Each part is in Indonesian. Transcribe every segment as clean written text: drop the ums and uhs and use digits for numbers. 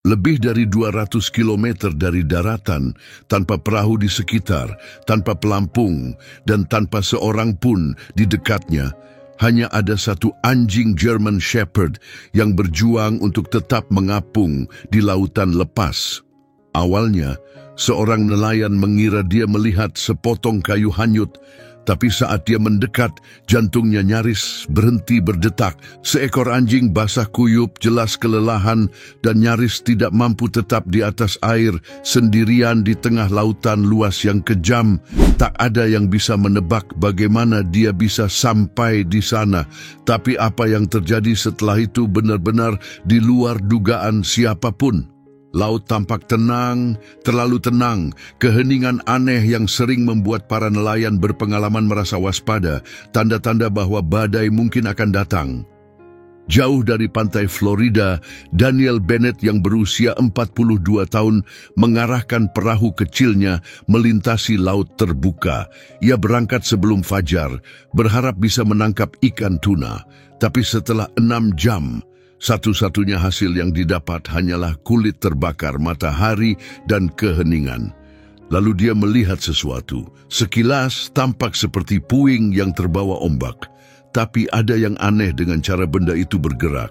Lebih dari 200 kilometer dari daratan, tanpa perahu di sekitar, tanpa pelampung, dan tanpa seorang pun di dekatnya, hanya ada satu anjing German Shepherd yang berjuang untuk tetap mengapung di lautan lepas. Awalnya, seorang nelayan mengira dia melihat sepotong kayu hanyut, tapi saat dia mendekat, jantungnya nyaris berhenti berdetak. Seekor anjing basah kuyup, jelas kelelahan, dan nyaris tidak mampu tetap di atas air, sendirian di tengah lautan luas yang kejam. Tak ada yang bisa menebak bagaimana dia bisa sampai di sana. Tapi apa yang terjadi setelah itu benar-benar di luar dugaan siapapun. Laut tampak tenang, terlalu tenang. Keheningan aneh yang sering membuat para nelayan berpengalaman merasa waspada, tanda-tanda bahwa badai mungkin akan datang. Jauh dari pantai Florida, Daniel Bennett yang berusia 42 tahun mengarahkan perahu kecilnya melintasi laut terbuka. Ia berangkat sebelum fajar, berharap bisa menangkap ikan tuna. Tapi setelah 6 jam, satu-satunya hasil yang didapat hanyalah kulit terbakar matahari dan keheningan. Lalu dia melihat sesuatu. Sekilas tampak seperti puing yang terbawa ombak. Tapi ada yang aneh dengan cara benda itu bergerak.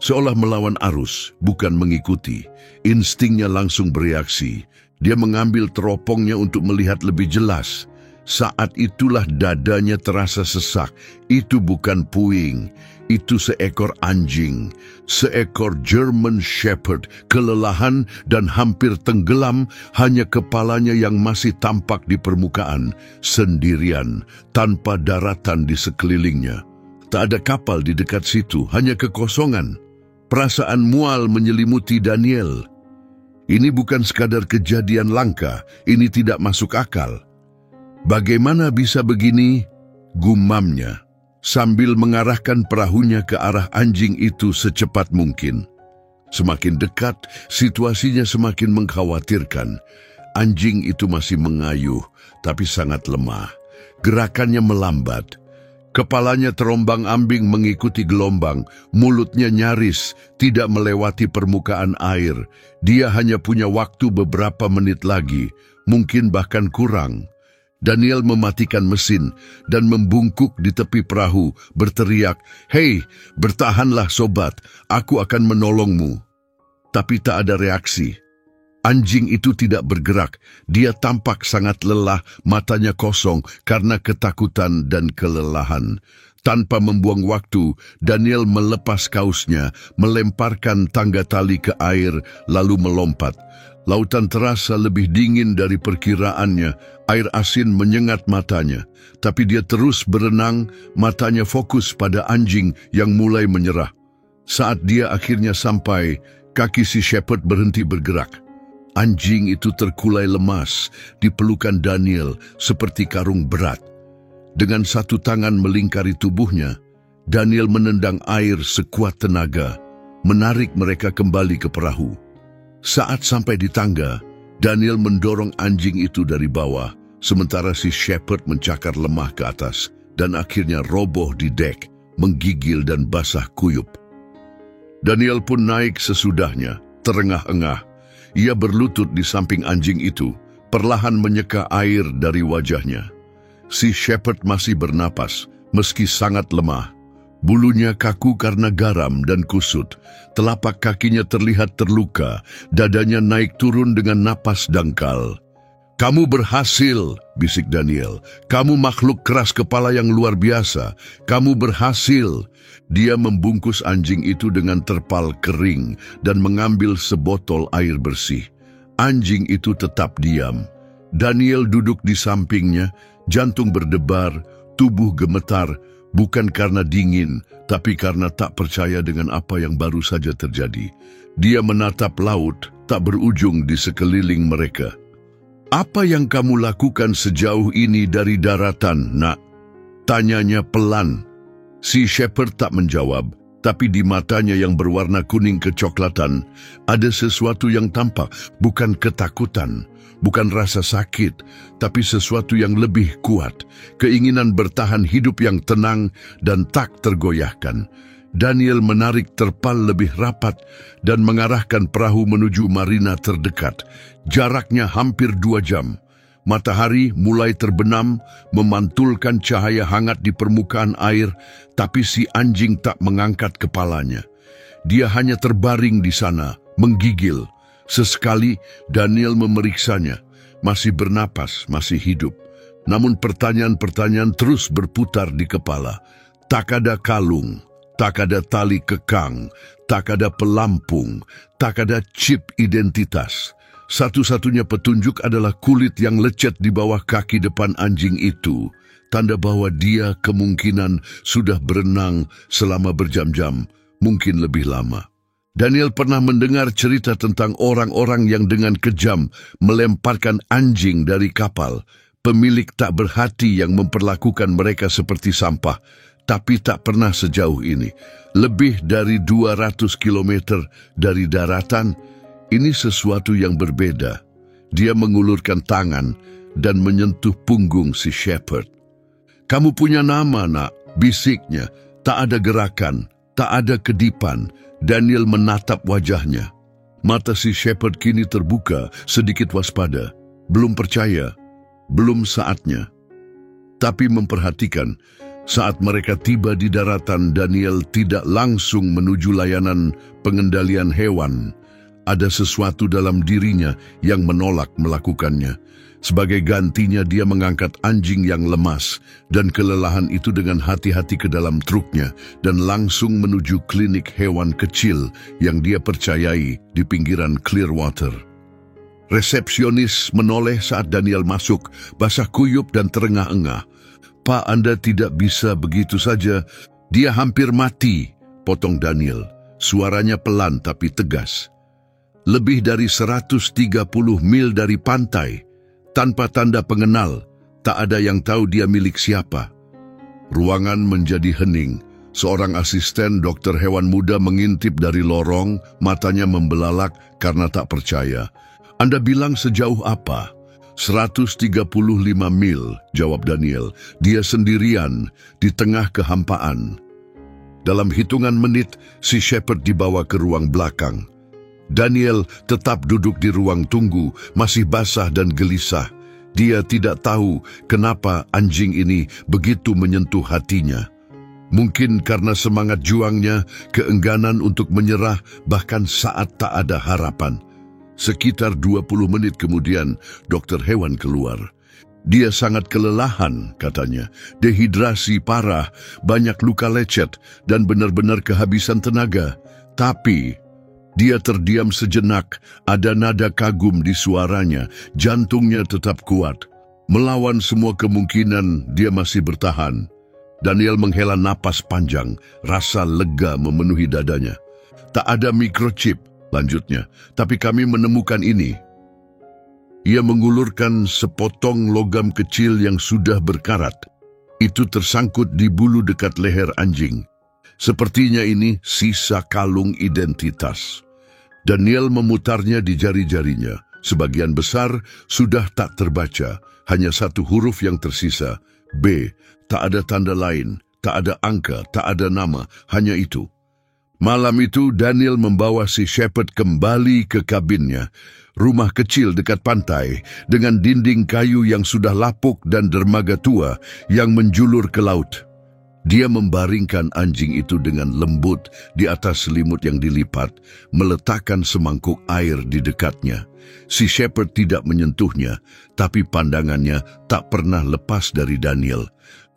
Seolah melawan arus, bukan mengikuti. Instingnya langsung bereaksi. Dia mengambil teropongnya untuk melihat lebih jelas. Saat itulah dadanya terasa sesak. Itu bukan puing. Itu seekor anjing, seekor German Shepherd, kelelahan dan hampir tenggelam, hanya kepalanya yang masih tampak di permukaan, sendirian, tanpa daratan di sekelilingnya. Tak ada kapal di dekat situ, hanya kekosongan. Perasaan mual menyelimuti Daniel. Ini bukan sekadar kejadian langka, ini tidak masuk akal. Bagaimana bisa begini? Gumamnya sambil mengarahkan perahunya ke arah anjing itu secepat mungkin. Semakin dekat, situasinya semakin mengkhawatirkan. Anjing itu masih mengayuh, tapi sangat lemah. Gerakannya melambat. Kepalanya terombang-ambing mengikuti gelombang, mulutnya nyaris tidak melewati permukaan air. Dia hanya punya waktu beberapa menit lagi, mungkin bahkan kurang. Daniel mematikan mesin dan membungkuk di tepi perahu, berteriak, "Hei, bertahanlah sobat, aku akan menolongmu." Tapi tak ada reaksi. Anjing itu tidak bergerak, dia tampak sangat lelah, matanya kosong karena ketakutan dan kelelahan. Tanpa membuang waktu, Daniel melepas kausnya, melemparkan tangga tali ke air, lalu melompat. Lautan terasa lebih dingin dari perkiraannya, air asin menyengat matanya. Tapi dia terus berenang, matanya fokus pada anjing yang mulai menyerah. Saat dia akhirnya sampai, kaki si Shepherd berhenti bergerak. Anjing itu terkulai lemas di pelukan Daniel seperti karung berat. Dengan satu tangan melingkari tubuhnya, Daniel menendang air sekuat tenaga, menarik mereka kembali ke perahu. Saat sampai di tangga, Daniel mendorong anjing itu dari bawah, sementara si Shepherd mencakar lemah ke atas dan akhirnya roboh di dek, menggigil dan basah kuyup. Daniel pun naik sesudahnya, terengah-engah. Ia berlutut di samping anjing itu, perlahan menyeka air dari wajahnya. Si Shepherd masih bernapas, meski sangat lemah. Bulunya kaku karena garam dan kusut. Telapak kakinya terlihat terluka, dadanya naik turun dengan napas dangkal. "Kamu berhasil," bisik Daniel. "Kamu makhluk keras kepala yang luar biasa. Kamu berhasil." Dia membungkus anjing itu dengan terpal kering dan mengambil sebotol air bersih. Anjing itu tetap diam. Daniel duduk di sampingnya, jantung berdebar, tubuh gemetar, bukan karena dingin, tapi karena tak percaya dengan apa yang baru saja terjadi. Dia menatap laut, tak berujung di sekeliling mereka. "Apa yang kamu lakukan sejauh ini dari daratan, nak?" tanyanya pelan. Si Shepherd tak menjawab, tapi di matanya yang berwarna kuning kecoklatan, ada sesuatu yang tampak, bukan ketakutan, bukan rasa sakit, tapi sesuatu yang lebih kuat, keinginan bertahan hidup yang tenang dan tak tergoyahkan. Daniel menarik terpal lebih rapat dan mengarahkan perahu menuju marina terdekat. Jaraknya hampir 2 jam. Matahari mulai terbenam, memantulkan cahaya hangat di permukaan air, tapi si anjing tak mengangkat kepalanya. Dia hanya terbaring di sana, menggigil. Sesekali Daniel memeriksanya, masih bernapas, masih hidup. Namun pertanyaan-pertanyaan terus berputar di kepala. Tak ada kalung, tak ada tali kekang, tak ada pelampung, tak ada chip identitas. Satu-satunya petunjuk adalah kulit yang lecet di bawah kaki depan anjing itu, tanda bahwa dia kemungkinan sudah berenang selama berjam-jam, mungkin lebih lama. Daniel pernah mendengar cerita tentang orang-orang yang dengan kejam melemparkan anjing dari kapal. Pemilik tak berhati yang memperlakukan mereka seperti sampah, tapi tak pernah sejauh ini. Lebih dari 200 kilometer dari daratan, ini sesuatu yang berbeda. Dia mengulurkan tangan dan menyentuh punggung si shepherd. "Kamu punya nama, nak," bisiknya. Tak ada gerakan, tak ada kedipan. Daniel menatap wajahnya. Mata si shepherd kini terbuka, sedikit waspada. Belum percaya, belum saatnya. Tapi memperhatikan, saat mereka tiba di daratan, Daniel tidak langsung menuju layanan pengendalian hewan. Ada sesuatu dalam dirinya yang menolak melakukannya. Sebagai gantinya, dia mengangkat anjing yang lemas dan kelelahan itu dengan hati-hati ke dalam truknya dan langsung menuju klinik hewan kecil yang dia percayai di pinggiran Clearwater. Resepsionis menoleh saat Daniel masuk, basah kuyup dan terengah-engah. "Pak, Anda tidak bisa begitu saja. Dia hampir mati," potong Daniel. Suaranya pelan tapi tegas. "Lebih dari 130 mil dari pantai, tanpa tanda pengenal, tak ada yang tahu dia milik siapa." Ruangan menjadi hening. Seorang asisten dokter hewan muda mengintip dari lorong, matanya membelalak karena tak percaya. "Anda bilang sejauh apa?" 135 mil, jawab Daniel. "Dia sendirian di tengah kehampaan." Dalam hitungan menit, si shepherd dibawa ke ruang belakang. Daniel tetap duduk di ruang tunggu, masih basah dan gelisah. Dia tidak tahu kenapa anjing ini begitu menyentuh hatinya. Mungkin karena semangat juangnya, keengganan untuk menyerah, bahkan saat tak ada harapan. Sekitar 20 menit kemudian, dokter hewan keluar. "Dia sangat kelelahan," katanya. "Dehidrasi parah, banyak luka lecet, dan benar-benar kehabisan tenaga. Tapi..." Dia terdiam sejenak, ada nada kagum di suaranya, jantungnya tetap kuat. Melawan semua kemungkinan, dia masih bertahan. Daniel menghela napas panjang, rasa lega memenuhi dadanya. "Tak ada microchip," lanjutnya, "tapi kami menemukan ini." Ia mengulurkan sepotong logam kecil yang sudah berkarat. Itu tersangkut di bulu dekat leher anjing. Sepertinya ini sisa kalung identitas. Daniel memutarnya di jari-jarinya. Sebagian besar sudah tak terbaca, hanya satu huruf yang tersisa, B. Tak ada tanda lain, tak ada angka, tak ada nama, hanya itu. Malam itu Daniel membawa si shepherd kembali ke kabinnya, rumah kecil dekat pantai dengan dinding kayu yang sudah lapuk dan dermaga tua yang menjulur ke laut. Dia membaringkan anjing itu dengan lembut di atas selimut yang dilipat, meletakkan semangkuk air di dekatnya. Si shepherd tidak menyentuhnya, tapi pandangannya tak pernah lepas dari Daniel.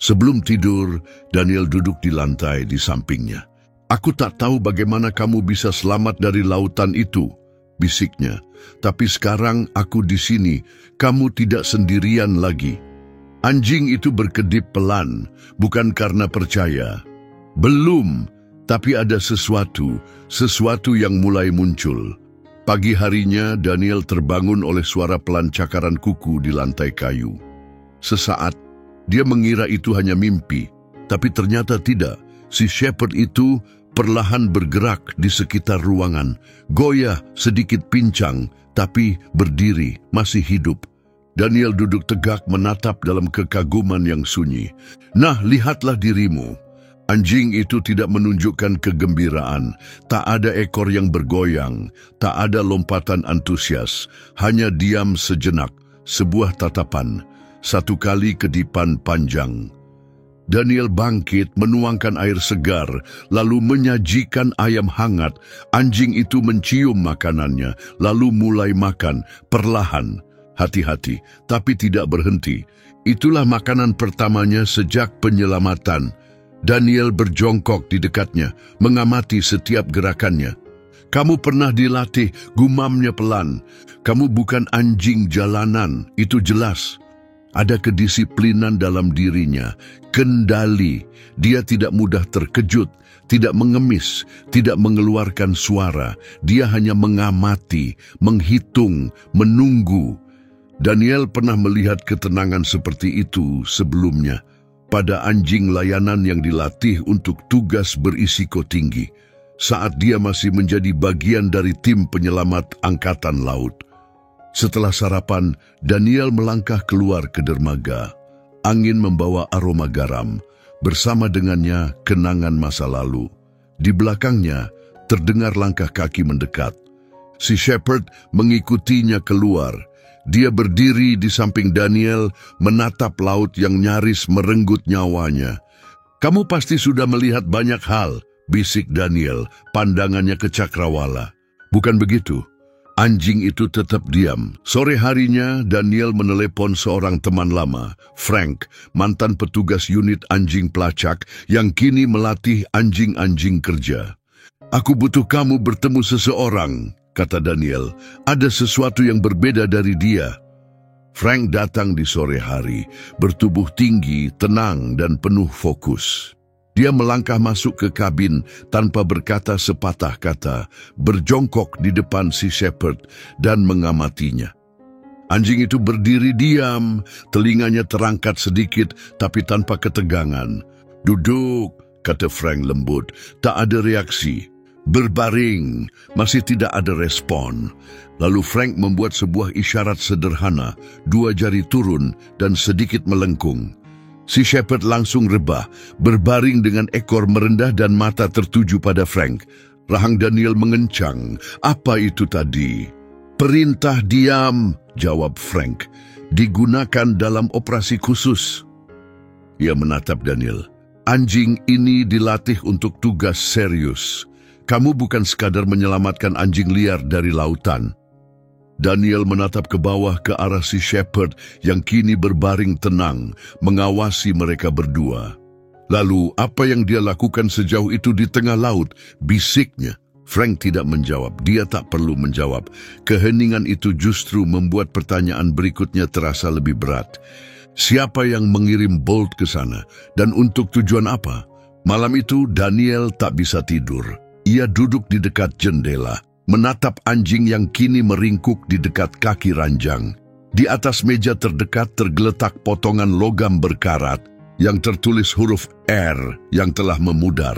Sebelum tidur, Daniel duduk di lantai di sampingnya. "Aku tak tahu bagaimana kamu bisa selamat dari lautan itu," bisiknya. "Tapi sekarang aku di sini, kamu tidak sendirian lagi." Anjing itu berkedip pelan, bukan karena percaya. Belum, tapi ada sesuatu yang mulai muncul. Pagi harinya, Daniel terbangun oleh suara pelan cakaran kuku di lantai kayu. Sesaat, dia mengira itu hanya mimpi, tapi ternyata tidak. Si shepherd itu perlahan bergerak di sekitar ruangan, goyah, sedikit pincang, tapi berdiri, masih hidup. Daniel duduk tegak menatap dalam kekaguman yang sunyi. "Nah, lihatlah dirimu." Anjing itu tidak menunjukkan kegembiraan, tak ada ekor yang bergoyang, tak ada lompatan antusias, hanya diam sejenak, sebuah tatapan, satu kali kedipan panjang. Daniel bangkit menuangkan air segar, lalu menyajikan ayam hangat. Anjing itu mencium makanannya, lalu mulai makan, perlahan, hati-hati, tapi tidak berhenti. Itulah makanan pertamanya sejak penyelamatan. Daniel berjongkok di dekatnya, mengamati setiap gerakannya. Kamu pernah dilatih, gumamnya pelan. Kamu bukan anjing jalanan, itu jelas. Ada kedisiplinan dalam dirinya, kendali. Dia tidak mudah terkejut, tidak mengemis, tidak mengeluarkan suara. Dia hanya mengamati, menghitung, menunggu. Daniel pernah melihat ketenangan seperti itu sebelumnya pada anjing layanan yang dilatih untuk tugas berisiko tinggi saat dia masih menjadi bagian dari tim penyelamat Angkatan Laut. Setelah sarapan, Daniel melangkah keluar ke dermaga. Angin membawa aroma garam, bersama dengannya kenangan masa lalu. Di belakangnya terdengar langkah kaki mendekat. Si Shepherd mengikutinya keluar. Dia berdiri di samping Daniel, menatap laut yang nyaris merenggut nyawanya. Kamu pasti sudah melihat banyak hal, bisik Daniel, pandangannya ke cakrawala. Bukan begitu? Anjing itu tetap diam. Sore harinya, Daniel menelepon seorang teman lama, Frank, mantan petugas unit anjing pelacak yang kini melatih anjing-anjing kerja. Aku butuh kamu bertemu seseorang, kata Daniel. Ada sesuatu yang berbeda dari dia. Frank datang di sore hari, bertubuh tinggi, tenang, dan penuh fokus. Dia melangkah masuk ke kabin tanpa berkata sepatah kata, berjongkok di depan si Shepherd dan mengamatinya. Anjing itu berdiri diam, telinganya terangkat sedikit tapi tanpa ketegangan. Duduk, kata Frank lembut, tak ada reaksi. Berbaring, masih tidak ada respon. Lalu Frank membuat sebuah isyarat sederhana, 2 jari turun dan sedikit melengkung. Si Shepherd langsung rebah, berbaring dengan ekor merendah dan mata tertuju pada Frank. Rahang Daniel mengencang. Apa itu tadi? Perintah diam, jawab Frank. Digunakan dalam operasi khusus. Ia menatap Daniel. Anjing ini dilatih untuk tugas serius. Kamu bukan sekadar menyelamatkan anjing liar dari lautan. Daniel menatap ke bawah ke arah si Shepherd yang kini berbaring tenang, mengawasi mereka berdua. Lalu, apa yang dia lakukan sejauh itu di tengah laut? Bisiknya. Frank tidak menjawab, dia tak perlu menjawab. Keheningan itu justru membuat pertanyaan berikutnya terasa lebih berat. Siapa yang mengirim Bolt ke sana? Dan untuk tujuan apa? Malam itu, Daniel tak bisa tidur. Ia duduk di dekat jendela, menatap anjing yang kini meringkuk di dekat kaki ranjang. Di atas meja terdekat tergeletak potongan logam berkarat yang tertulis huruf R yang telah memudar.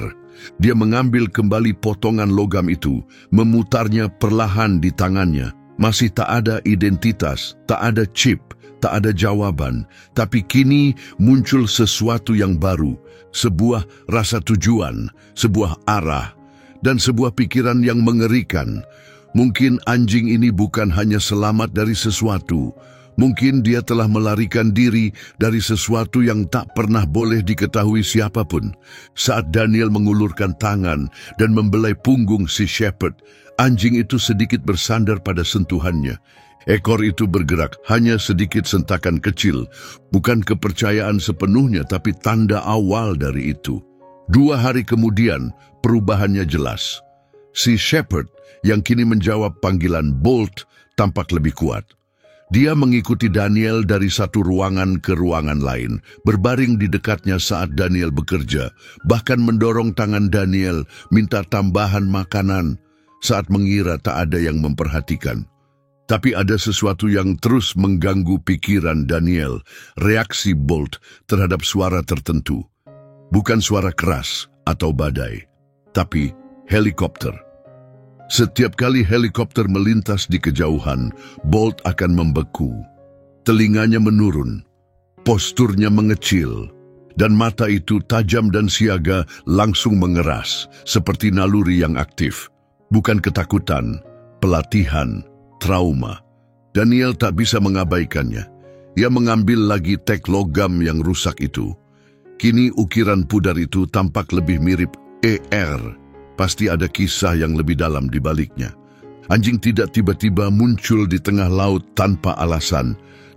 Dia mengambil kembali potongan logam itu, memutarnya perlahan di tangannya. Masih tak ada identitas, tak ada chip, tak ada jawaban. Tapi kini muncul sesuatu yang baru, sebuah rasa tujuan, sebuah arah, dan sebuah pikiran yang mengerikan. Mungkin anjing ini bukan hanya selamat dari sesuatu. Mungkin dia telah melarikan diri dari sesuatu yang tak pernah boleh diketahui siapapun. Saat Daniel mengulurkan tangan dan membelai punggung si Shepherd, anjing itu sedikit bersandar pada sentuhannya. Ekor itu bergerak, hanya sedikit sentakan kecil. Bukan kepercayaan sepenuhnya, tapi tanda awal dari itu. 2 hari kemudian, perubahannya jelas. Si Shepherd yang kini menjawab panggilan Bolt tampak lebih kuat. Dia mengikuti Daniel dari satu ruangan ke ruangan lain, berbaring di dekatnya saat Daniel bekerja, bahkan mendorong tangan Daniel, minta tambahan makanan saat mengira tak ada yang memperhatikan. Tapi ada sesuatu yang terus mengganggu pikiran Daniel, reaksi Bolt terhadap suara tertentu. Bukan suara keras atau badai, tapi helikopter. Setiap kali helikopter melintas di kejauhan, Bolt akan membeku. Telinganya menurun, posturnya mengecil, dan mata itu tajam dan siaga langsung mengeras, seperti naluri yang aktif. Bukan ketakutan, pelatihan, trauma. Daniel tak bisa mengabaikannya. Ia mengambil lagi tag logam yang rusak itu. Kini ukiran pudar itu tampak lebih mirip ER. Pasti ada kisah yang lebih dalam di baliknya. Anjing tidak tiba-tiba muncul di tengah laut tanpa alasan.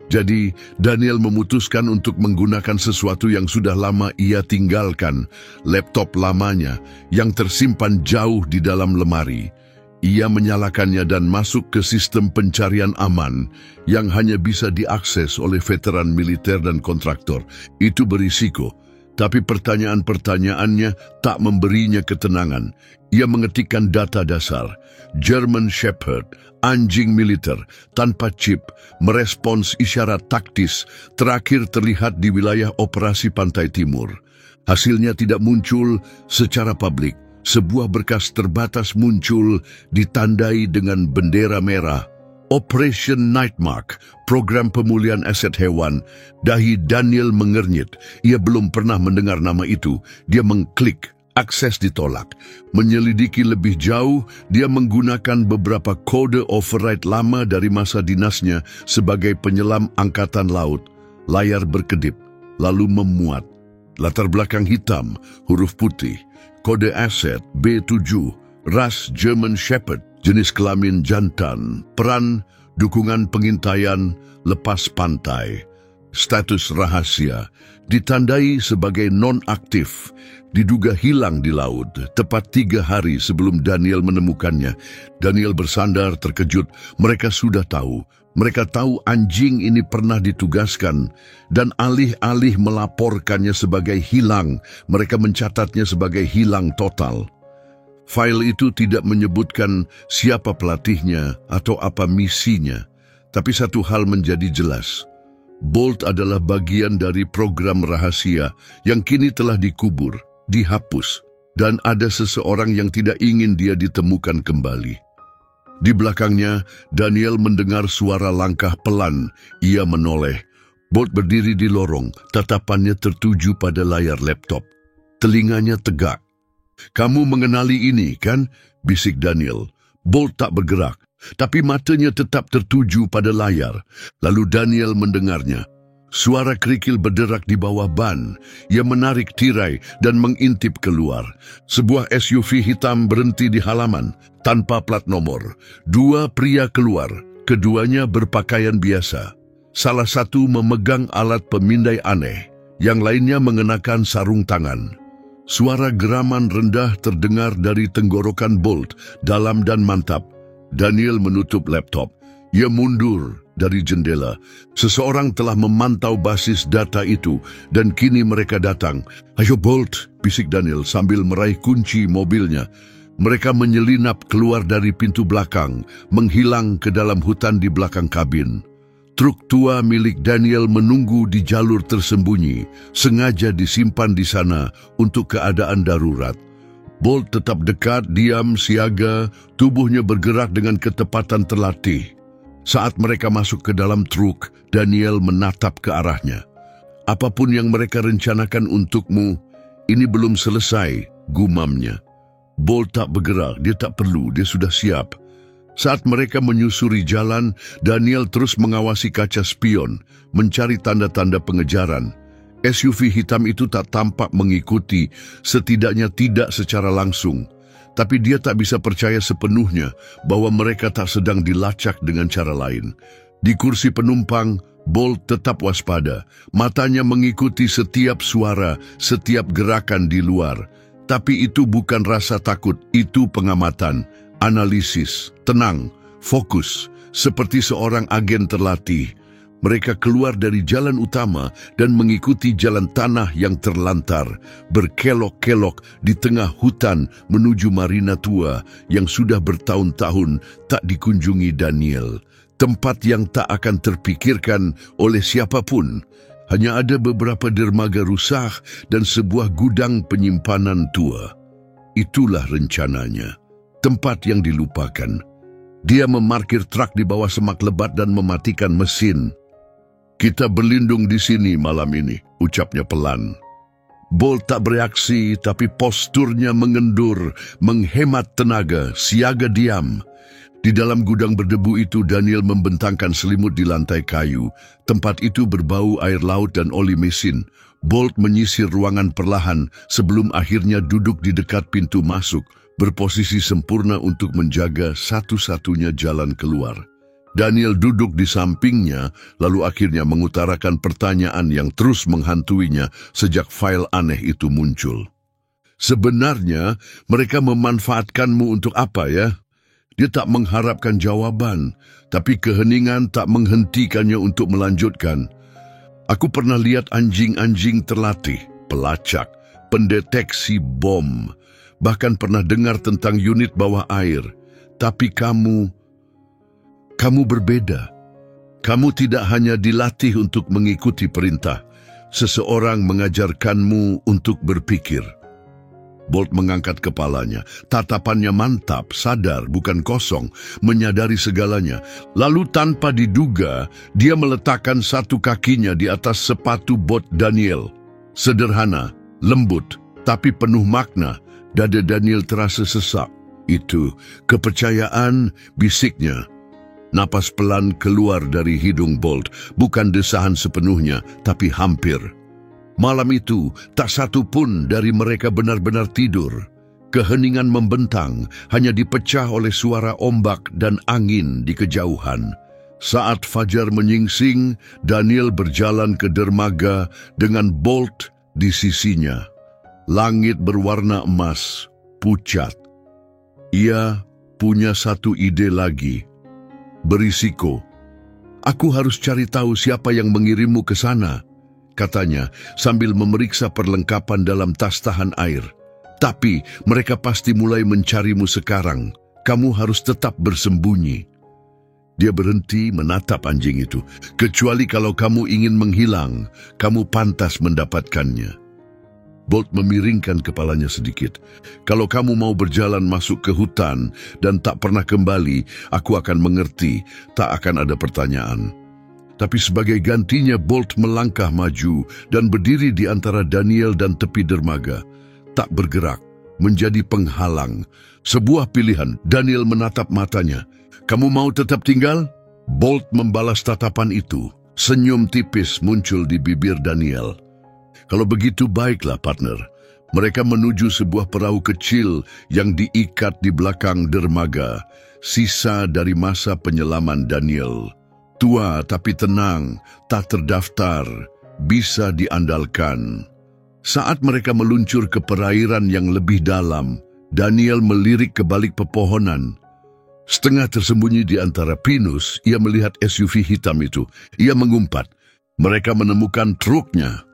Jadi, Daniel memutuskan untuk menggunakan sesuatu yang sudah lama ia tinggalkan, laptop lamanya yang tersimpan jauh di dalam lemari. Ia menyalakannya dan masuk ke sistem pencarian aman yang hanya bisa diakses oleh veteran militer dan kontraktor. Itu berisiko, tapi pertanyaan-pertanyaannya tak memberinya ketenangan. Ia mengetikkan data dasar. German Shepherd, anjing militer, tanpa chip, merespons isyarat taktis, terakhir terlihat di wilayah operasi Pantai Timur. Hasilnya tidak muncul secara publik. Sebuah berkas terbatas muncul ditandai dengan bendera merah. Operation Nightmark, program pemulihan aset hewan. Dahi Daniel mengernyit. Ia belum pernah mendengar nama itu. Dia mengklik. Akses ditolak. Menyelidiki lebih jauh, dia menggunakan beberapa kode override lama dari masa dinasnya sebagai penyelam angkatan laut. Layar berkedip, lalu memuat. Latar belakang hitam, huruf putih. Kode aset B7, ras German Shepherd, jenis kelamin jantan, peran, dukungan pengintaian, lepas pantai. Status rahasia, ditandai sebagai non-aktif, diduga hilang di laut, tepat 3 hari sebelum Daniel menemukannya. Daniel bersandar terkejut, mereka sudah tahu. Mereka tahu anjing ini pernah ditugaskan, dan alih-alih melaporkannya sebagai hilang, mereka mencatatnya sebagai hilang total. File itu tidak menyebutkan siapa pelatihnya atau apa misinya, tapi satu hal menjadi jelas. Bolt adalah bagian dari program rahasia yang kini telah dikubur, dihapus, dan ada seseorang yang tidak ingin dia ditemukan kembali. Di belakangnya, Daniel mendengar suara langkah pelan. Ia menoleh. Bolt berdiri di lorong, tatapannya tertuju pada layar laptop. Telinganya tegak. "Kamu mengenali ini, kan?" bisik Daniel. Bolt tak bergerak, tapi matanya tetap tertuju pada layar. Lalu Daniel mendengarnya. Suara kerikil berderak di bawah ban. Ia menarik tirai dan mengintip keluar. Sebuah SUV hitam berhenti di halaman, tanpa plat nomor. 2 pria keluar, keduanya berpakaian biasa. Salah satu memegang alat pemindai aneh, yang lainnya mengenakan sarung tangan. Suara geraman rendah terdengar dari tenggorokan Bolt, dalam dan mantap. Daniel menutup laptop. Ia mundur dari jendela. Seseorang telah memantau basis data itu dan kini mereka datang. "Ayo Bolt," bisik Daniel sambil meraih kunci mobilnya. Mereka menyelinap keluar dari pintu belakang, menghilang ke dalam hutan di belakang kabin. Truk tua milik Daniel menunggu di jalur tersembunyi, sengaja disimpan di sana untuk keadaan darurat. Bolt tetap dekat, diam, siaga, tubuhnya bergerak dengan ketepatan terlatih. Saat mereka masuk ke dalam truk, Daniel menatap ke arahnya. "Apapun yang mereka rencanakan untukmu, ini belum selesai," gumamnya. Bolt tak bergerak, dia tak perlu, dia sudah siap. Saat mereka menyusuri jalan, Daniel terus mengawasi kaca spion, mencari tanda-tanda pengejaran. SUV hitam itu tak tampak mengikuti, setidaknya tidak secara langsung. Tapi dia tak bisa percaya sepenuhnya bahwa mereka tak sedang dilacak dengan cara lain. Di kursi penumpang, Bolt tetap waspada. Matanya mengikuti setiap suara, setiap gerakan di luar. Tapi itu bukan rasa takut, itu pengamatan, analisis, tenang, fokus, seperti seorang agen terlatih. Mereka keluar dari jalan utama dan mengikuti jalan tanah yang terlantar, berkelok-kelok di tengah hutan menuju marina tua yang sudah bertahun-tahun tak dikunjungi Daniel. Tempat yang tak akan terpikirkan oleh siapapun. Hanya ada beberapa dermaga rusak dan sebuah gudang penyimpanan tua. Itulah rencananya. Tempat yang dilupakan. Dia memarkir truk di bawah semak lebat dan mematikan mesin. "Kita berlindung di sini malam ini," ucapnya pelan. Bolt tak bereaksi, tapi posturnya mengendur, menghemat tenaga, siaga diam. Di dalam gudang berdebu itu, Daniel membentangkan selimut di lantai kayu. Tempat itu berbau air laut dan oli mesin. Bolt menyisir ruangan perlahan sebelum akhirnya duduk di dekat pintu masuk, berposisi sempurna untuk menjaga satu-satunya jalan keluar. Daniel duduk di sampingnya, lalu akhirnya mengutarakan pertanyaan yang terus menghantuinya sejak file aneh itu muncul. Sebenarnya, mereka memanfaatkanmu untuk apa ya? Dia tak mengharapkan jawaban, tapi keheningan tak menghentikannya untuk melanjutkan. Aku pernah lihat anjing-anjing terlatih, pelacak, pendeteksi bom, bahkan pernah dengar tentang unit bawah air. Tapi kamu berbeda. Kamu tidak hanya dilatih untuk mengikuti perintah. Seseorang mengajarkanmu untuk berpikir. Bolt mengangkat kepalanya. Tatapannya mantap, sadar, bukan kosong, menyadari segalanya. Lalu tanpa diduga, dia meletakkan satu kakinya di atas sepatu bot Daniel. Sederhana, lembut, tapi penuh makna. Dada Daniel terasa sesak. Itu kepercayaan, bisiknya. Napas pelan keluar dari hidung Bolt, bukan desahan sepenuhnya, tapi hampir. Malam itu, tak satu pun dari mereka benar-benar tidur. Keheningan membentang, hanya dipecah oleh suara ombak dan angin di kejauhan. Saat fajar menyingsing, Daniel berjalan ke dermaga dengan Bolt di sisinya. Langit berwarna emas, pucat. Ia punya satu ide lagi. Berisiko. Aku harus cari tahu siapa yang mengirimmu ke sana, katanya sambil memeriksa perlengkapan dalam tas tahan air. Tapi mereka pasti mulai mencarimu sekarang. Kamu harus tetap bersembunyi. Dia berhenti menatap anjing itu. Kecuali kalau kamu ingin menghilang, kamu pantas mendapatkannya. Bolt memiringkan kepalanya sedikit. Kalau kamu mau berjalan masuk ke hutan dan tak pernah kembali, aku akan mengerti, tak akan ada pertanyaan. Tapi sebagai gantinya, Bolt melangkah maju dan berdiri di antara Daniel dan tepi dermaga. Tak bergerak, menjadi penghalang. Sebuah pilihan. Daniel menatap matanya. Kamu mau tetap tinggal? Bolt membalas tatapan itu. Senyum tipis muncul di bibir Daniel. Kalau begitu baiklah, partner. Mereka menuju sebuah perahu kecil yang diikat di belakang dermaga, sisa dari masa penyelaman Daniel. Tua tapi tenang, tak terdaftar, bisa diandalkan. Saat mereka meluncur ke perairan yang lebih dalam, Daniel melirik ke balik pepohonan. Setengah tersembunyi di antara pinus, ia melihat SUV hitam itu. Ia mengumpat. Mereka menemukan truknya.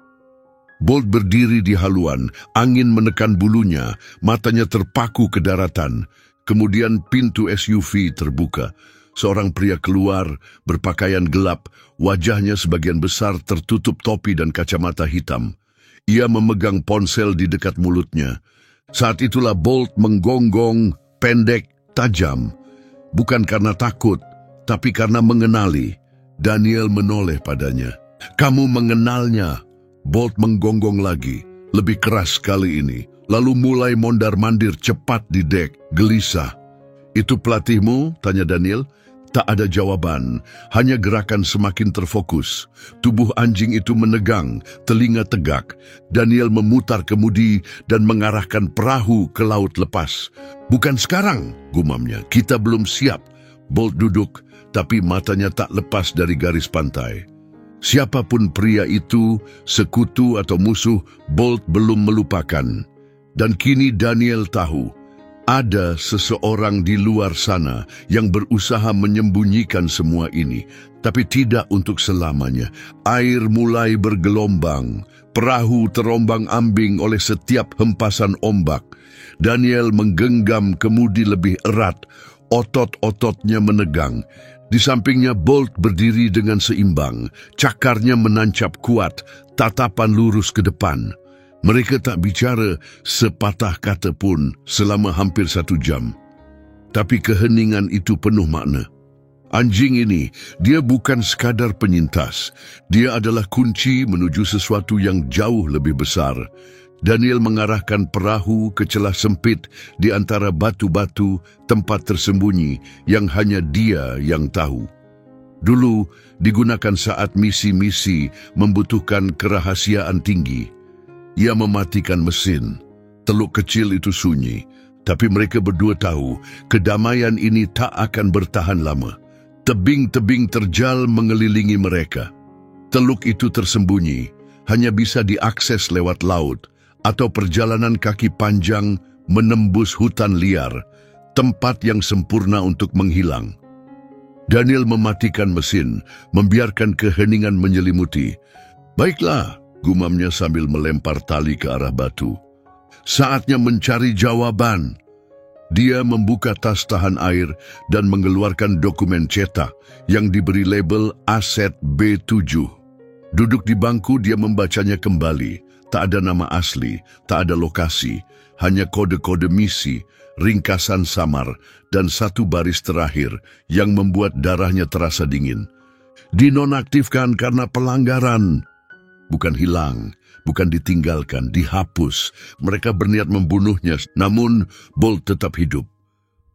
Bolt berdiri di haluan, angin menekan bulunya, matanya terpaku ke daratan. Kemudian pintu SUV terbuka. Seorang pria keluar, berpakaian gelap, wajahnya sebagian besar tertutup topi dan kacamata hitam. Ia memegang ponsel di dekat mulutnya. Saat itulah Bolt menggonggong, pendek, tajam. Bukan karena takut, tapi karena mengenali. Daniel menoleh padanya. Kamu mengenalnya. Bolt menggonggong lagi, lebih keras kali ini, lalu mulai mondar-mandir cepat di dek, gelisah. Itu pelatihmu? Tanya Daniel. Tak ada jawaban, hanya gerakan semakin terfokus. Tubuh anjing itu menegang, telinga tegak. Daniel memutar kemudi dan mengarahkan perahu ke laut lepas. Bukan sekarang, gumamnya, kita belum siap. Bolt duduk, tapi matanya tak lepas dari garis pantai. Siapapun pria itu, sekutu atau musuh, Bolt belum melupakan. Dan kini Daniel tahu, ada seseorang di luar sana yang berusaha menyembunyikan semua ini, tapi tidak untuk selamanya. Air mulai bergelombang, perahu terombang-ambing oleh setiap hempasan ombak. Daniel menggenggam kemudi lebih erat, otot-ototnya menegang. Di sampingnya Bolt berdiri dengan seimbang, cakarnya menancap kuat, tatapan lurus ke depan. Mereka tak bicara sepatah kata pun selama hampir 1 jam. Tapi keheningan itu penuh makna. Anjing ini, dia bukan sekadar penyintas. Dia adalah kunci menuju sesuatu yang jauh lebih besar. Daniel mengarahkan perahu ke celah sempit di antara batu-batu tempat tersembunyi yang hanya dia yang tahu. Dulu digunakan saat misi-misi membutuhkan kerahasiaan tinggi. Ia mematikan mesin. Teluk kecil itu sunyi, tapi mereka berdua tahu kedamaian ini tak akan bertahan lama. Tebing-tebing terjal mengelilingi mereka. Teluk itu tersembunyi, hanya bisa diakses lewat laut atau perjalanan kaki panjang menembus hutan liar, tempat yang sempurna untuk menghilang. Daniel mematikan mesin, membiarkan keheningan menyelimuti. "Baiklah," gumamnya sambil melempar tali ke arah batu. "Saatnya mencari jawaban." Dia membuka tas tahan air dan mengeluarkan dokumen cetak yang diberi label Aset B7. Duduk di bangku, dia membacanya kembali. Tak ada nama asli, tak ada lokasi, hanya kode-kode misi, ringkasan samar, dan satu baris terakhir yang membuat darahnya terasa dingin. Dinonaktifkan karena pelanggaran. Bukan hilang, bukan ditinggalkan, dihapus. Mereka berniat membunuhnya, namun Bolt tetap hidup.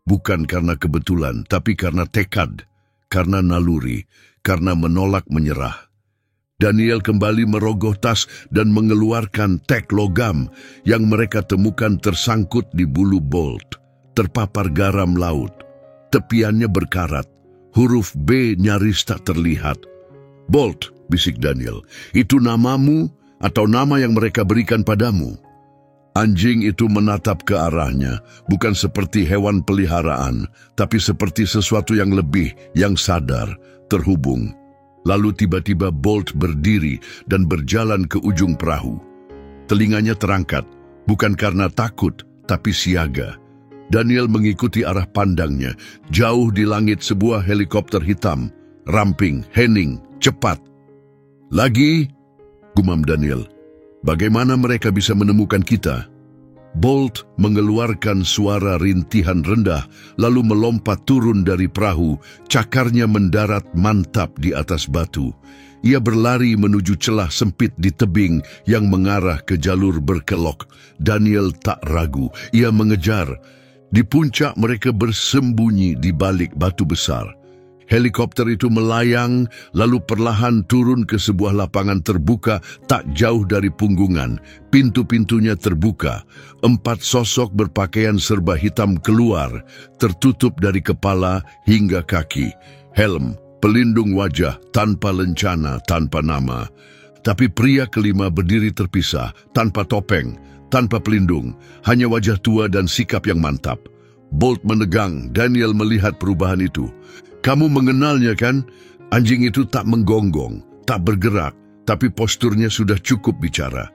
Bukan karena kebetulan, tapi karena tekad, karena naluri, karena menolak menyerah. Daniel kembali merogoh tas dan mengeluarkan tag logam yang mereka temukan tersangkut di bulu Bolt, terpapar garam laut. Tepiannya berkarat, huruf B nyaris tak terlihat. "Bolt," bisik Daniel, "itu namamu atau nama yang mereka berikan padamu?" Anjing itu menatap ke arahnya, bukan seperti hewan peliharaan, tapi seperti sesuatu yang lebih, yang sadar, terhubung. Lalu tiba-tiba Bolt berdiri dan berjalan ke ujung perahu. Telinganya terangkat, bukan karena takut, tapi siaga. Daniel mengikuti arah pandangnya. Jauh di langit sebuah helikopter hitam, ramping, hening, cepat. "Lagi," gumam Daniel. "Bagaimana mereka bisa menemukan kita?" Bolt mengeluarkan suara rintihan rendah, lalu melompat turun dari perahu. Cakarnya mendarat mantap di atas batu. Ia berlari menuju celah sempit di tebing yang mengarah ke jalur berkelok. Daniel tak ragu. Ia mengejar. Di puncak mereka bersembunyi di balik batu besar. Helikopter itu melayang, lalu perlahan turun ke sebuah lapangan terbuka tak jauh dari punggungan. Pintu-pintunya terbuka. 4 sosok berpakaian serba hitam keluar, tertutup dari kepala hingga kaki. Helm, pelindung wajah, tanpa lencana, tanpa nama. Tapi pria kelima berdiri terpisah, tanpa topeng, tanpa pelindung, hanya wajah tua dan sikap yang mantap. Bolt menegang. Daniel melihat perubahan itu. "Kamu mengenalnya kan?" Anjing itu tak menggonggong, tak bergerak, tapi posturnya sudah cukup bicara.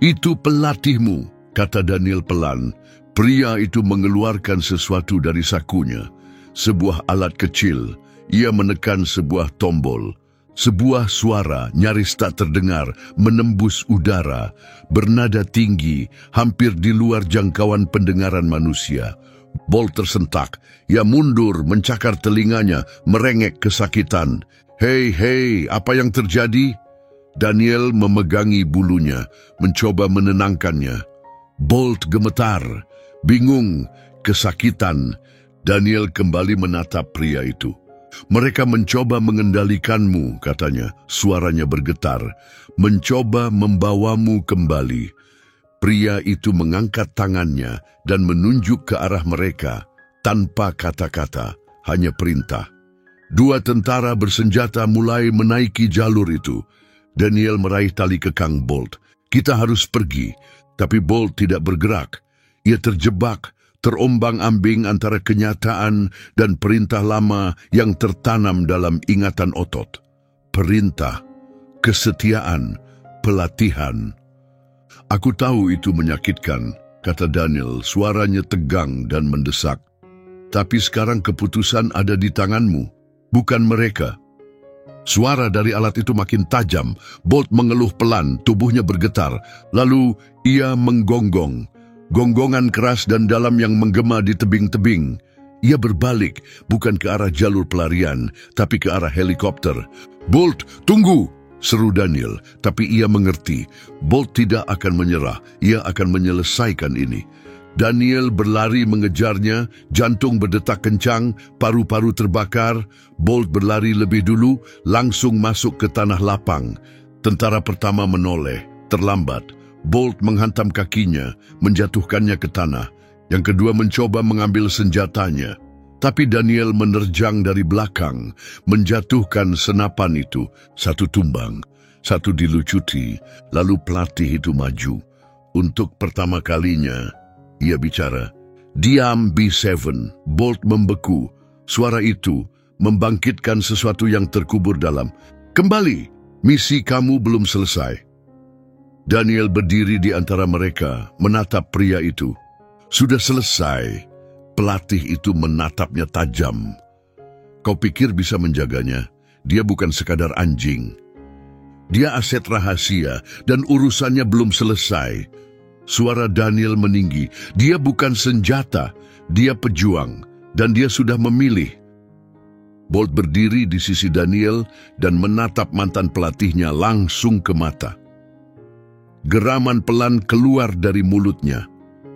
"Itu pelatihmu," kata Daniel pelan. Pria itu mengeluarkan sesuatu dari sakunya. Sebuah alat kecil. Ia menekan sebuah tombol. Sebuah suara nyaris tak terdengar menembus udara, bernada tinggi, hampir di luar jangkauan pendengaran manusia. Bolt tersentak. Ia mundur, mencakar telinganya, merengek kesakitan. Hei, apa yang terjadi?" Daniel memegangi bulunya, mencoba menenangkannya. Bolt gemetar, bingung, kesakitan. Daniel kembali menatap pria itu. "Mereka mencoba mengendalikanmu," katanya, suaranya bergetar. "Mencoba membawamu kembali." Pria itu mengangkat tangannya dan menunjuk ke arah mereka, tanpa kata-kata, hanya perintah. 2 tentara bersenjata mulai menaiki jalur itu. Daniel meraih tali kekang Bolt. "Kita harus pergi." Tapi Bolt tidak bergerak. Ia terjebak, terombang-ambing antara kenyataan dan perintah lama yang tertanam dalam ingatan otot. Perintah, kesetiaan, pelatihan. "Aku tahu itu menyakitkan," kata Daniel, suaranya tegang dan mendesak. "Tapi sekarang keputusan ada di tanganmu, bukan mereka." Suara dari alat itu makin tajam. Bolt mengeluh pelan, tubuhnya bergetar. Lalu ia menggonggong. Gonggongan keras dan dalam yang menggema di tebing-tebing. Ia berbalik, bukan ke arah jalur pelarian, tapi ke arah helikopter. "Bolt, tunggu!" seru Daniel, tapi ia mengerti. Bolt tidak akan menyerah, ia akan menyelesaikan ini. Daniel berlari mengejarnya, jantung berdetak kencang, paru-paru terbakar. Bolt berlari lebih dulu, langsung masuk ke tanah lapang. Tentara pertama menoleh, terlambat. Bolt menghantam kakinya, menjatuhkannya ke tanah. Yang kedua mencoba mengambil senjatanya. Tapi Daniel menerjang dari belakang, menjatuhkan senapan itu. Satu tumbang, satu dilucuti, lalu pelatih itu maju. Untuk pertama kalinya, ia bicara, "Diam B7." Bolt membeku. Suara itu membangkitkan sesuatu yang terkubur dalam. "Kembali, misi kamu belum selesai." Daniel berdiri di antara mereka, menatap pria itu. "Sudah selesai." Pelatih itu menatapnya tajam. "Kau pikir bisa menjaganya? Dia bukan sekadar anjing. Dia aset rahasia dan urusannya belum selesai." Suara Daniel meninggi. "Dia bukan senjata, dia pejuang, dan dia sudah memilih." Bolt berdiri di sisi Daniel dan menatap mantan pelatihnya langsung ke mata. Geraman pelan keluar dari mulutnya.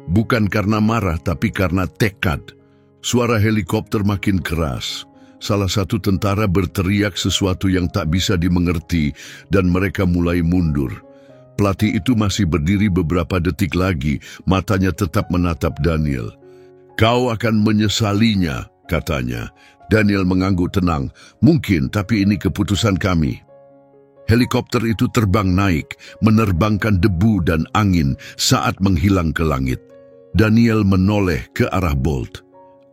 Bukan karena marah, tapi karena tekad. Suara helikopter makin keras. Salah satu tentara berteriak sesuatu yang tak bisa dimengerti dan mereka mulai mundur. Pelatih itu masih berdiri beberapa detik lagi, matanya tetap menatap Daniel. "Kau akan menyesalinya," katanya. Daniel mengangguk tenang. "Mungkin, tapi ini keputusan kami." Helikopter itu terbang naik, menerbangkan debu dan angin saat menghilang ke langit. Daniel menoleh ke arah Bolt.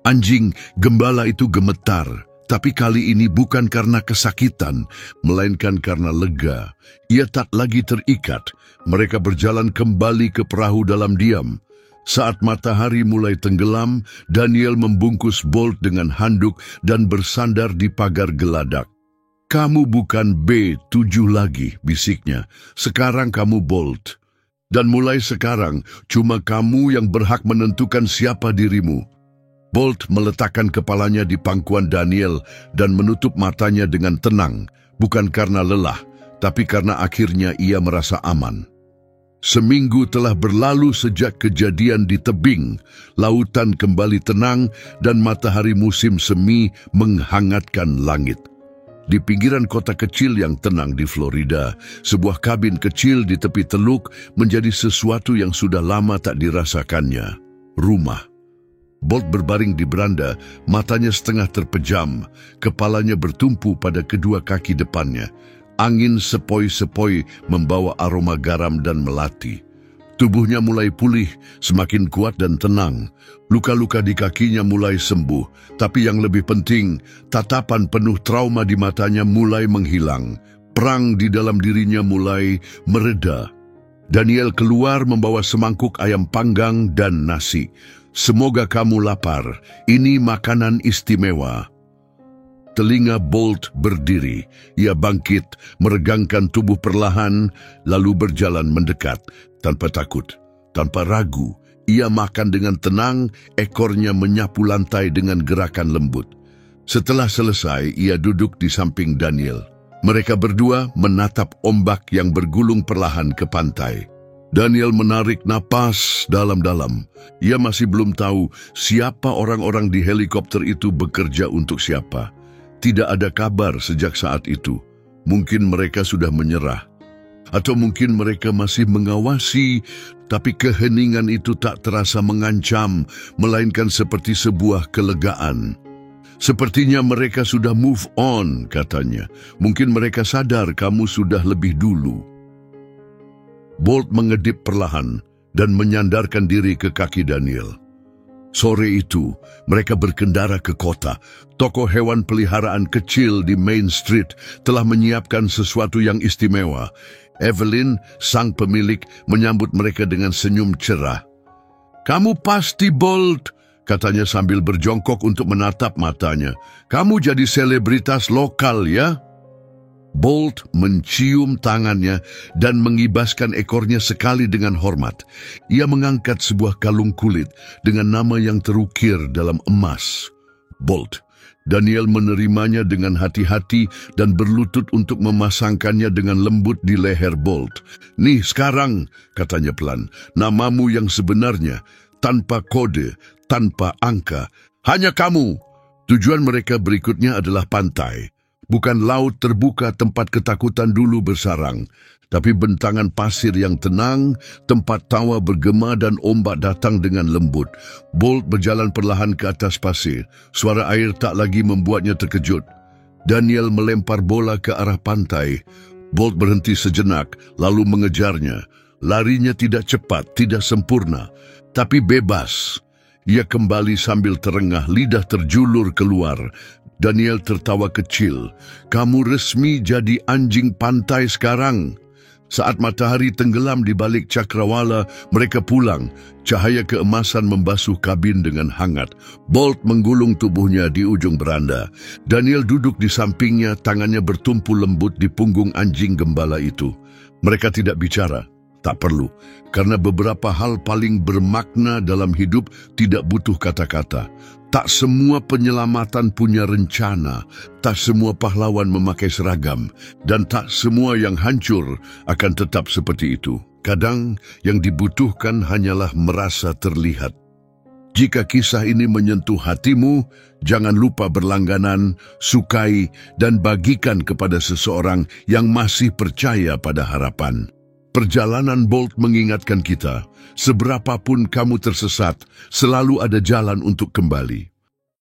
Anjing gembala itu gemetar, tapi kali ini bukan karena kesakitan, melainkan karena lega. Ia tak lagi terikat. Mereka berjalan kembali ke perahu dalam diam. Saat matahari mulai tenggelam, Daniel membungkus Bolt dengan handuk dan bersandar di pagar geladak. "Kamu bukan B7 lagi," bisiknya. "Sekarang kamu Bolt. Dan mulai sekarang, cuma kamu yang berhak menentukan siapa dirimu." Bolt meletakkan kepalanya di pangkuan Daniel dan menutup matanya dengan tenang, bukan karena lelah, tapi karena akhirnya ia merasa aman. Seminggu telah berlalu sejak kejadian di tebing. Lautan kembali tenang dan matahari musim semi menghangatkan langit. Di pinggiran kota kecil yang tenang di Florida, sebuah kabin kecil di tepi teluk menjadi sesuatu yang sudah lama tak dirasakannya. Rumah. Bolt berbaring di beranda, matanya setengah terpejam, kepalanya bertumpu pada kedua kaki depannya. Angin sepoi-sepoi membawa aroma garam dan melati. Tubuhnya mulai pulih, semakin kuat dan tenang. Luka-luka di kakinya mulai sembuh, tapi yang lebih penting, tatapan penuh trauma di matanya mulai menghilang. Perang di dalam dirinya mulai mereda. Daniel keluar membawa semangkuk ayam panggang dan nasi. "Semoga kamu lapar, ini makanan istimewa." Telinga Bolt berdiri. Ia bangkit, meregangkan tubuh perlahan, lalu berjalan mendekat. Tanpa takut, tanpa ragu, ia makan dengan tenang, ekornya menyapu lantai dengan gerakan lembut. Setelah selesai, ia duduk di samping Daniel. Mereka berdua menatap ombak yang bergulung perlahan ke pantai. Daniel menarik napas dalam-dalam. Ia masih belum tahu siapa orang-orang di helikopter itu bekerja untuk siapa. Tidak ada kabar sejak saat itu. Mungkin mereka sudah menyerah. Atau mungkin mereka masih mengawasi, tapi keheningan itu tak terasa mengancam, melainkan seperti sebuah kelegaan. "Sepertinya mereka sudah move on," katanya. "Mungkin mereka sadar kamu sudah lebih dulu." Bolt mengedip perlahan dan menyandarkan diri ke kaki Daniel. Sore itu, mereka berkendara ke kota. Toko hewan peliharaan kecil di Main Street telah menyiapkan sesuatu yang istimewa. Evelyn, sang pemilik, menyambut mereka dengan senyum cerah. "Kamu pasti Bolt," katanya sambil berjongkok untuk menatap matanya. "Kamu jadi selebritas lokal, ya?" Bolt mencium tangannya dan mengibaskan ekornya sekali dengan hormat. Ia mengangkat sebuah kalung kulit dengan nama yang terukir dalam emas. "Bolt, Daniel menerimanya dengan hati-hati dan berlutut untuk memasangkannya dengan lembut di leher Bolt. "Nih sekarang," katanya pelan, "namamu yang sebenarnya, tanpa kode, tanpa angka. Hanya kamu." Tujuan mereka berikutnya adalah pantai. Bukan laut terbuka tempat ketakutan dulu bersarang, tapi bentangan pasir yang tenang, tempat tawa bergema dan ombak datang dengan lembut. Bolt berjalan perlahan ke atas pasir. Suara air tak lagi membuatnya terkejut. Daniel melempar bola ke arah pantai. Bolt berhenti sejenak, lalu mengejarnya. Larinya tidak cepat, tidak sempurna, tapi bebas. Ia kembali sambil terengah, lidah terjulur keluar. Daniel tertawa kecil. "Kamu resmi jadi anjing pantai sekarang." Saat matahari tenggelam di balik cakrawala, mereka pulang. Cahaya keemasan membasuh kabin dengan hangat. Bolt menggulung tubuhnya di ujung beranda. Daniel duduk di sampingnya, tangannya bertumpu lembut di punggung anjing gembala itu. Mereka tidak bicara. Tak perlu, karena beberapa hal paling bermakna dalam hidup tidak butuh kata-kata. Tak semua penyelamatan punya rencana, tak semua pahlawan memakai seragam, dan tak semua yang hancur akan tetap seperti itu. Kadang yang dibutuhkan hanyalah merasa terlihat. Jika kisah ini menyentuh hatimu, jangan lupa berlangganan, sukai, dan bagikan kepada seseorang yang masih percaya pada harapan. Perjalanan Bolt mengingatkan kita, seberapapun kamu tersesat, selalu ada jalan untuk kembali.